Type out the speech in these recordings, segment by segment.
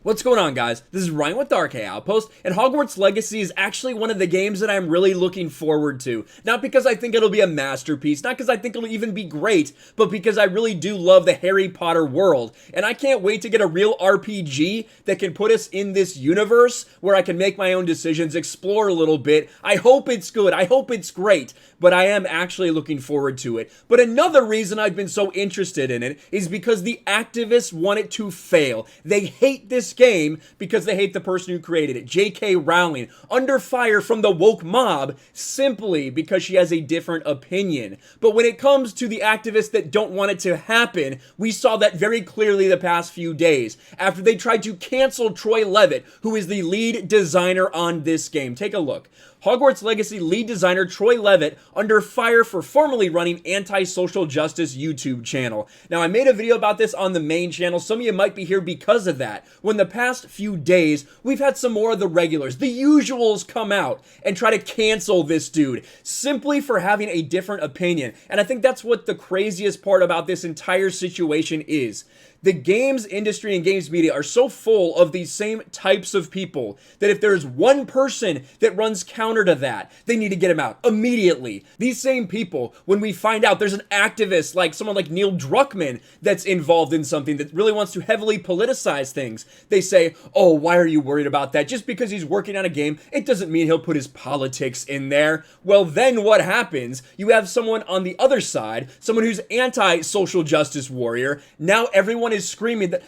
What's going on, guys? This is Ryan with Dark Outpost, and Hogwarts Legacy is actually one of the games that I'm really looking forward to. Not because I think it'll be a masterpiece, not because I think it'll even be great, but because I really do love the Harry Potter world, and I can't wait to get a real RPG that can put us in this universe where I can make my own decisions, explore a little bit. I hope it's good, I hope it's great, but I am actually looking forward to it. But another reason I've been so interested in it is because the activists want it to fail. They hate this game because they hate the person who created it, J.K. Rowling, under fire from the woke mob simply because she has a different opinion. But when it comes to the activists that don't want it to happen, we saw that very clearly the past few days after they tried to cancel Troy Levitt, who is the lead designer on this game. Take a look. Hogwarts Legacy lead designer Troy Levitt under fire for formerly running Anti-Social Justice YouTube channel. Now, I made a video about this on the main channel. Some of you might be here because of that. When the past few days, we've had some more of the regulars, the usuals, come out and try to cancel this dude simply for having a different opinion. And I think that's what the craziest part about this entire situation is. The games industry and games media are so full of these same types of people that if there's one person that runs counter to that, they need to get him out immediately. These same people, when we find out there's an activist like someone like Neil Druckmann that's involved in something that really wants to heavily politicize things, they say, oh, why are you worried about that? Just because he's working on a game, it doesn't mean he'll put his politics in there. Well, then what happens? You have someone on the other side, someone who's anti-social justice warrior. Now everyone is screaming that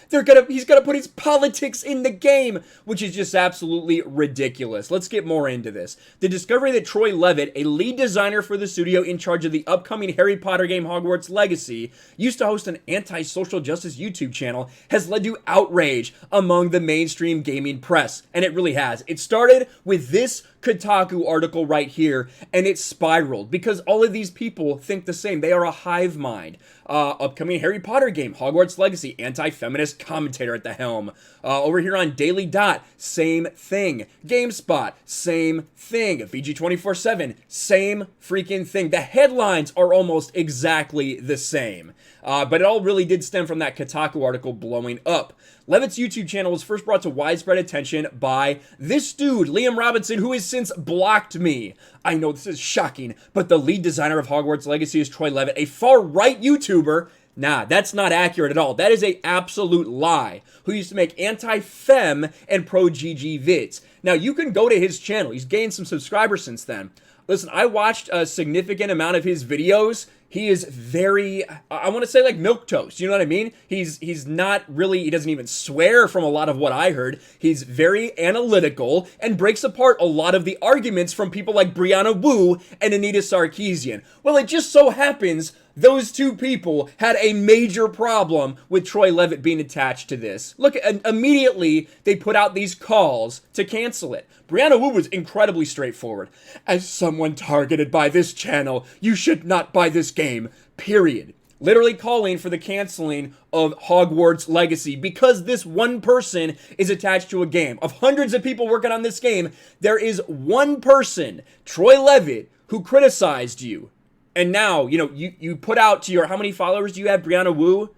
he's gonna put his politics in the game, which is just absolutely ridiculous. Let's get more into this. The discovery that Troy Levitt, a lead designer for the studio in charge of the upcoming Harry Potter game Hogwarts Legacy, used to host an anti-social justice YouTube channel, has led to outrage among the mainstream gaming press, and it really has. It started with this Kotaku article right here, and it spiraled because all of these people think the same. They are a hive mind. Upcoming Harry Potter game, Hogwarts Legacy, anti-feminist commentator at the helm. Over here on Daily Dot, same thing. GameSpot, same thing. VG247, same freaking thing. The headlines are almost exactly the same. But it all really did stem from that Kotaku article blowing up. Levitt's YouTube channel was first brought to widespread attention by this dude, Liam Robinson, who has since blocked me. I know this is shocking, but the lead designer of Hogwarts Legacy is Troy Levitt, a far-right YouTuber. Nah, that's not accurate at all. That is an absolute lie. Who used to make anti-fem and pro-GG vids. Now, you can go to his channel. He's gained some subscribers since then. Listen, I watched a significant amount of his videos. He is very, I want to say like milquetoast, you know what I mean? He's not really, he doesn't even swear from a lot of what I heard. He's very analytical and breaks apart a lot of the arguments from people like Brianna and Anita Sarkeesian. Well, it just so happens those two people had a major problem with Troy Levitt being attached to this. Look, immediately they put out these calls to cancel it. Brianna was incredibly straightforward. As someone targeted by this channel, you should not buy this game, period. Literally calling for the canceling of Hogwarts Legacy because this one person is attached to a game. Of hundreds of people working on this game, there is one person, Troy Levitt, who criticized you. And now, you know, you put out to your, how many followers do you have, Brianna Wu?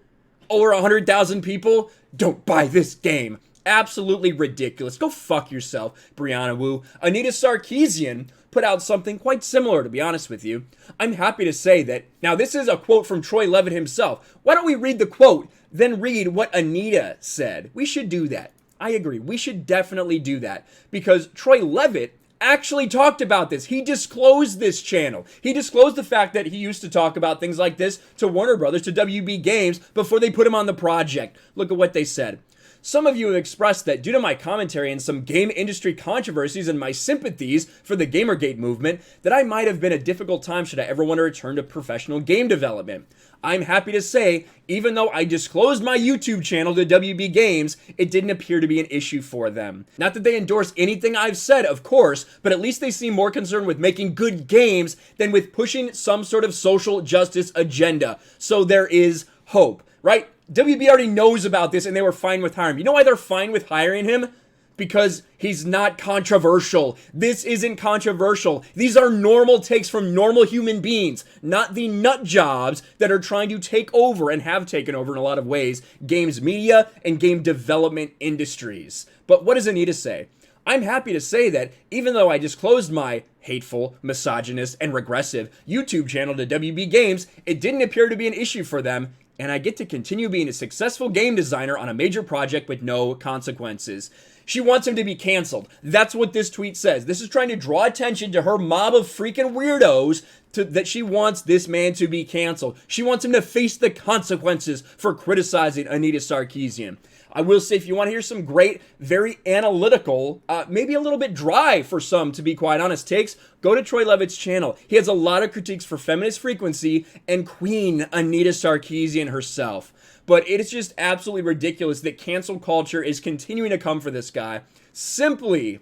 Over 100,000 people? Don't buy this game. Absolutely ridiculous. Go fuck yourself, Brianna Wu. Anita Sarkeesian put out something quite similar, to be honest with you. I'm happy to say that, now this is a quote from Troy Levitt himself. Why don't we read the quote, then read what Anita said? We should do that. I agree. We should definitely do that because Troy Levitt actually talked about this. He disclosed this channel. He disclosed the fact that he used to talk about things like this to Warner Brothers, to WB Games, before they put him on the project. Look at what they said. Some of you have expressed that due to my commentary and some game industry controversies and my sympathies for the Gamergate movement, that I might have been a difficult time should I ever want to return to professional game development. I'm happy to say, even though I disclosed my YouTube channel to WB Games, it didn't appear to be an issue for them. Not that they endorse anything I've said, of course, but at least they seem more concerned with making good games than with pushing some sort of social justice agenda. So there is hope, right? WB already knows about this and they were fine with hiring him. You know why they're fine with hiring him? because he's not controversial. This isn't controversial. These are normal takes from normal human beings, not the nut jobs that are trying to take over and have taken over in a lot of ways games media and game development industries. But what does Anita say? I'm happy to say that even though I disclosed my hateful, misogynist, and regressive YouTube channel to WB Games, it didn't appear to be an issue for them, and I get to continue being a successful game designer on a major project with no consequences. She wants him to be canceled. That's what this tweet says. This is trying to draw attention to her mob of freaking weirdos that she wants this man to be canceled. She wants him to face the consequences for criticizing Anita Sarkeesian. I will say, if you want to hear some great, very analytical, maybe a little bit dry for some, to be quite honest, takes, go to Troy Levitt's channel. He has a lot of critiques for Feminist Frequency and Queen Anita Sarkeesian herself. But it is just absolutely ridiculous that cancel culture is continuing to come for this guy simply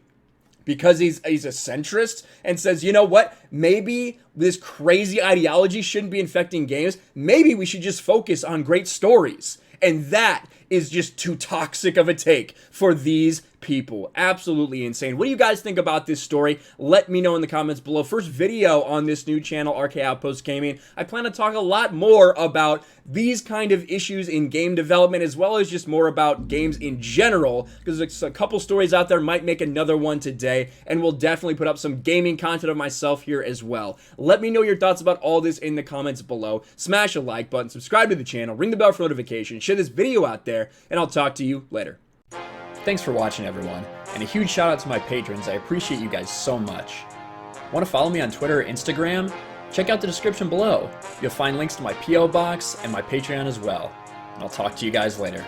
because he's a centrist and says, you know what, maybe this crazy ideology shouldn't be infecting games. Maybe we should just focus on great stories. And that is just too toxic of a take for these people. Absolutely insane. What do you guys think about this story? Let me know in the comments below. First video on this new channel, RK Outpost Gaming. I plan to talk a lot more about these kind of issues in game development, as well as just more about games in general, because there's a couple stories out there. Might make another one today, and we'll definitely put up some gaming content of myself here as well. Let me know your thoughts about all this in the comments below. Smash a like button, subscribe to the channel, ring the bell for notifications, share this video out there, and I'll talk to you later. Thanks for watching, everyone, and a huge shout out to my patrons. I appreciate you guys so much. Want to follow me on Twitter or Instagram? Check out the description below. You'll find links to my PO box and my Patreon as well. And I'll talk to you guys later.